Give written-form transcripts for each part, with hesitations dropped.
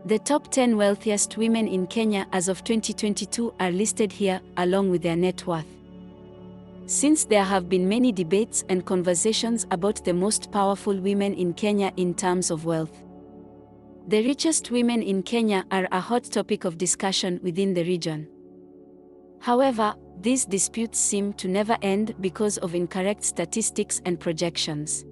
The top 10 wealthiest women in Kenya as of 2022 are listed here, along with their net worth. Since there have been many debates and conversations about the most powerful women in Kenya in terms of wealth, the richest women in Kenya are a hot topic of discussion within the region. However, these disputes seem to never end because of incorrect statistics and projections.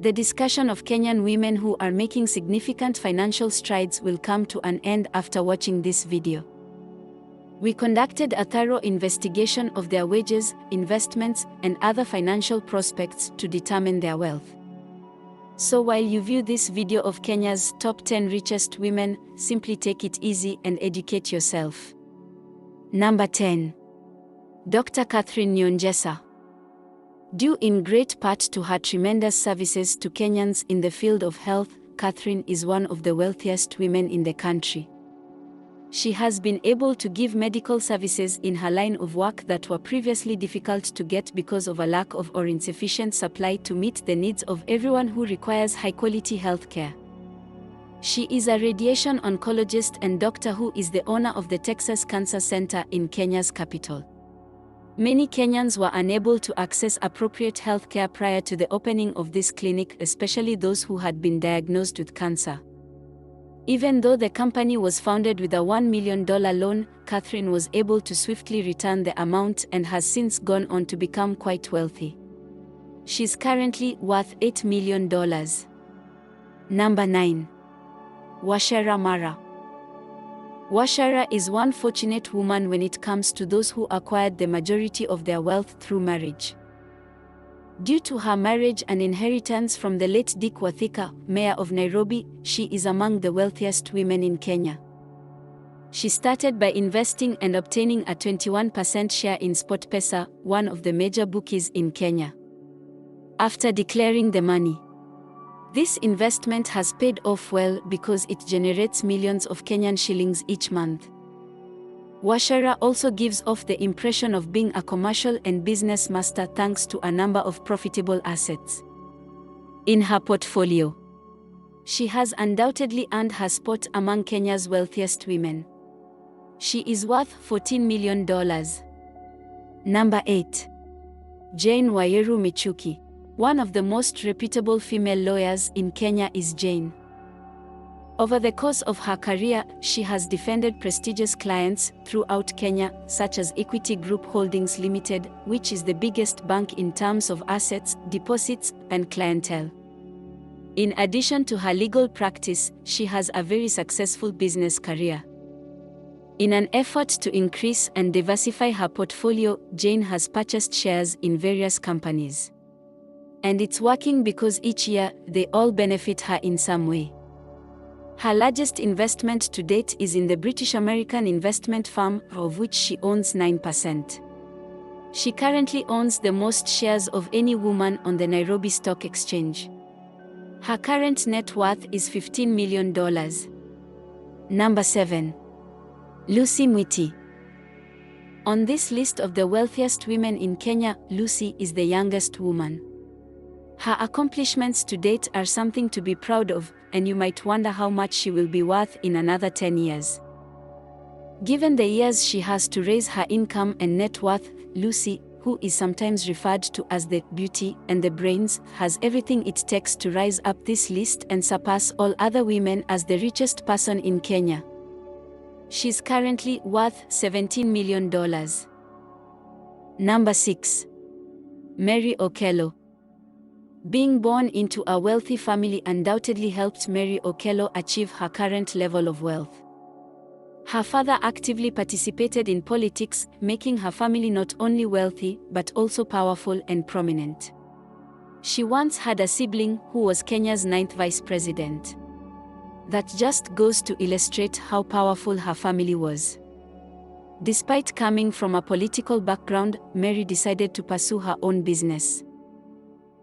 The discussion of Kenyan women who are making significant financial strides will come to an end after watching this video. We conducted a thorough investigation of their wages, investments, and other financial prospects to determine their wealth. So while you view this video of Kenya's top 10 richest women, simply take it easy and educate yourself. Number 10. Dr. Catherine Nunessa. Due in great part to her tremendous services to Kenyans in the field of health, Catherine is one of the wealthiest women in the country. She has been able to give medical services in her line of work that were previously difficult to get because of a lack of or insufficient supply to meet the needs of everyone who requires high-quality healthcare. She is a radiation oncologist and doctor who is the owner of the Texas Cancer Center in Kenya's capital. Many Kenyans were unable to access appropriate healthcare prior to the opening of this clinic, especially those who had been diagnosed with cancer. Even though the company was founded with a $1 million loan, Catherine was able to swiftly return the amount and has since gone on to become quite wealthy. She's currently worth $8 million. Number 9. Ramara. Ramara is one fortunate woman when it comes to those who acquired the majority of their wealth through marriage. Due to her marriage and inheritance from the late Dick Wathika, mayor of Nairobi, she is among the wealthiest women in Kenya. She started by investing and obtaining a 21% share in SportPesa, one of the major bookies in Kenya. After declaring the money, this investment has paid off well because it generates millions of Kenyan shillings each month. Ramara also gives off the impression of being a commercial and business master thanks to a number of profitable assets in her portfolio. She has undoubtedly earned her spot among Kenya's wealthiest women. She is worth $14 million. Number 8. Jane Wairimu. One of the most reputable female lawyers in Kenya is Jane. Over the course of her career, she has defended prestigious clients throughout Kenya, such as Equity Group Holdings Limited, which is the biggest bank in terms of assets, deposits, and clientele. In addition to her legal practice, she has a very successful business career. In an effort to increase and diversify her portfolio, Jane has purchased shares in various companies. And it's working because each year, they all benefit her in some way. Her largest investment to date is in the British-American investment firm, of which she owns 9%. She currently owns the most shares of any woman on the Nairobi Stock Exchange. Her current net worth is $15 million. Number 7. Lucy Mwiti. On this list of the wealthiest women in Kenya, Lucy is the youngest woman. Her accomplishments to date are something to be proud of, and you might wonder how much she will be worth in another 10 years. Given the years she has to raise her income and net worth, Lucy, who is sometimes referred to as the beauty and the brains, has everything it takes to rise up this list and surpass all other women as the richest person in Kenya. She's currently worth $17 million. Number 6. Mary Okello. Being born into a wealthy family undoubtedly helped Mary Okello achieve her current level of wealth. Her father actively participated in politics, making her family not only wealthy but also powerful and prominent. She once had a sibling who was Kenya's 9th vice president. That just goes to illustrate how powerful her family was. Despite coming from a political background, Mary decided to pursue her own business.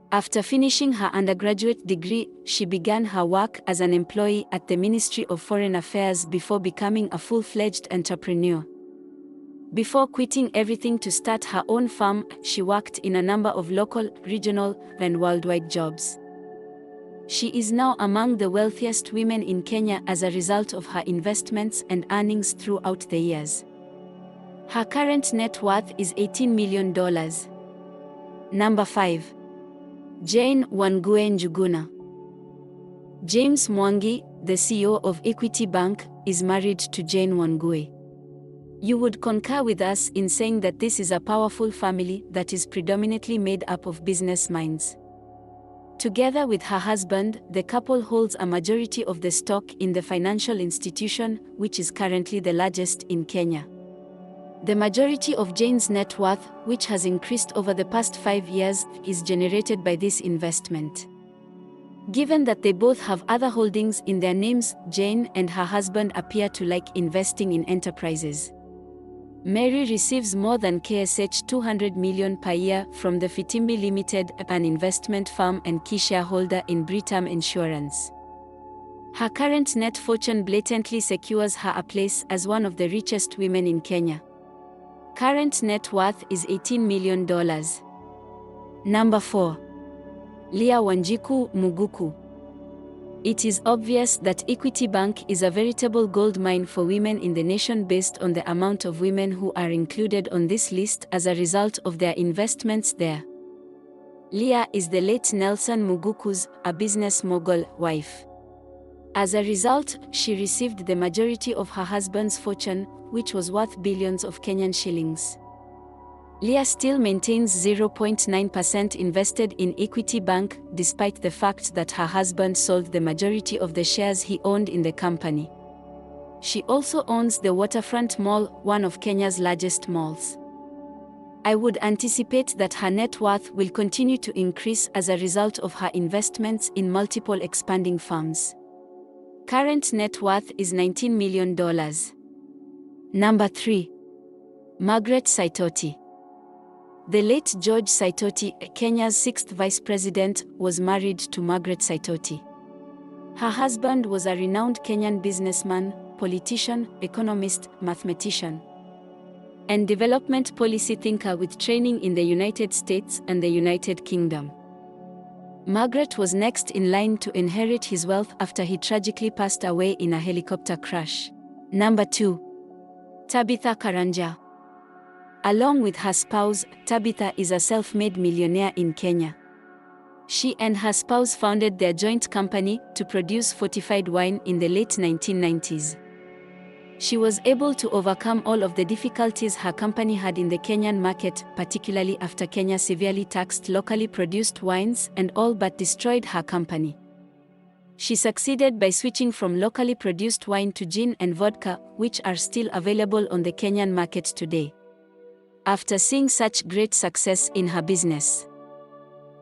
After finishing her undergraduate degree, she began her work as an employee at the Ministry of Foreign Affairs before becoming a full-fledged entrepreneur. Before quitting everything to start her own firm, she worked in a number of local, regional, and worldwide jobs. She is now among the wealthiest women in Kenya as a result of her investments and earnings throughout the years. Her current net worth is $18 million. Number 5. Jane Wangue Njuguna. James Mwangi, the CEO of Equity Bank, is married to Jane Wangue. You would concur with us in saying that this is a powerful family that is predominantly made up of business minds. Together with her husband, the couple holds a majority of the stock in the financial institution, which is currently the largest in Kenya. The majority of Jane's net worth, which has increased over the past 5 years, is generated by this investment. Given that they both have other holdings in their names, Jane and her husband appear to like investing in enterprises. Mary receives more than KSH 200 million per year from the Fitimbi Limited, an investment firm and key shareholder in Britam Insurance. Her current net fortune blatantly secures her a place as one of the richest women in Kenya. Current net worth is $18 million. Number 4. Leah Wanjiku Mugu. It is obvious that Equity Bank is a veritable gold mine for women in the nation based on the amount of women who are included on this list as a result of their investments there. Leah is the late Nelson Muguku's, a business mogul, wife. As a result, she received the majority of her husband's fortune, which was worth billions of Kenyan shillings. Leah still maintains 0.9% invested in Equity Bank, despite the fact that her husband sold the majority of the shares he owned in the company. She also owns the Waterfront Mall, one of Kenya's largest malls. I would anticipate that her net worth will continue to increase as a result of her investments in multiple expanding firms. Current net worth is $19 million. Number 3. Margaret Choti. The late George Choti, Kenya's 6th Vice President, was married to Margaret Choti. Her husband was a renowned Kenyan businessman, politician, economist, mathematician, and development policy thinker with training in the United States and the United Kingdom. Margaret was next in line to inherit his wealth after he tragically passed away in a helicopter crash. Number 2. Tabitha Karanja. Along with her spouse, Tabitha is a self-made millionaire in Kenya. She and her spouse founded their joint company to produce fortified wine in the late 1990s. She was able to overcome all of the difficulties her company had in the Kenyan market, particularly after Kenya severely taxed locally produced wines and all but destroyed her company. She succeeded by switching from locally produced wine to gin and vodka, which are still available on the Kenyan market today. After seeing such great success in her business,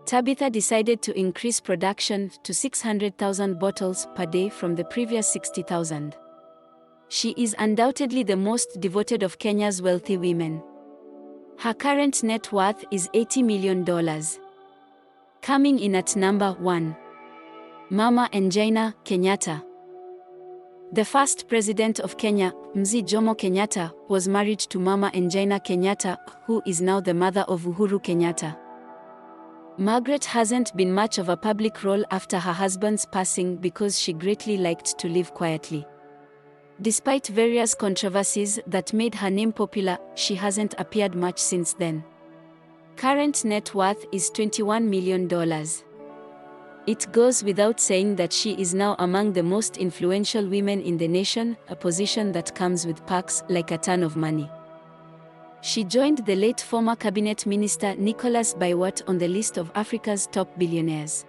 Tabitha decided to increase production to 600,000 bottles per day from the previous 60,000. She is undoubtedly the most devoted of Kenya's wealthy women. Her current net worth is $80 million. Coming in at number 1. Mama Ngina Kenyatta. The first president of Kenya, Mzee Jomo Kenyatta, was married to Mama Ngina Kenyatta, who is now the mother of Uhuru Kenyatta. Margaret hasn't been much of a public role after her husband's passing because she greatly liked to live quietly. Despite various controversies that made her name popular, she hasn't appeared much since then. Current net worth is $21 million. It goes without saying that she is now among the most influential women in the nation, a position that comes with perks like a ton of money. She joined the late former cabinet minister Nicholas Biwott on the list of Africa's top billionaires.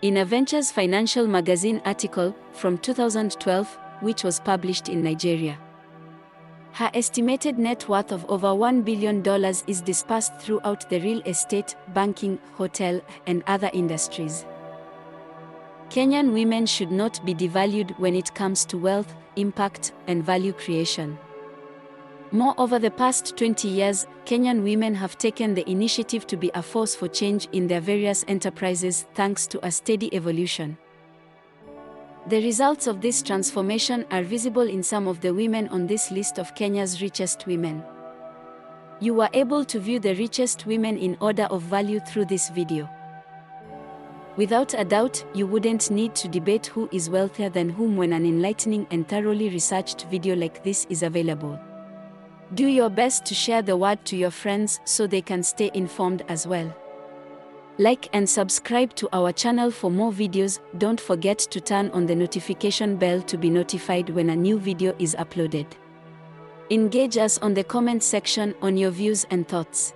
In a Ventures Financial magazine article from 2012, which was published in Nigeria, her estimated net worth of over $1 billion is dispersed throughout the real estate, banking, hotel, and other industries. Kenyan women should not be devalued when it comes to wealth, impact, and value creation. More over the past 20 years, Kenyan women have taken the initiative to be a force for change in their various enterprises thanks to a steady evolution. The results of this transformation are visible in some of the women on this list of Kenya's richest women. You were able to view the richest women in order of value through this video. Without a doubt, you wouldn't need to debate who is wealthier than whom when an enlightening and thoroughly researched video like this is available. Do your best to share the word to your friends so they can stay informed as well. Like and subscribe to our channel for more videos. Don't forget to turn on the notification bell to be notified when a new video is uploaded. Engage us on the comment section on your views and thoughts.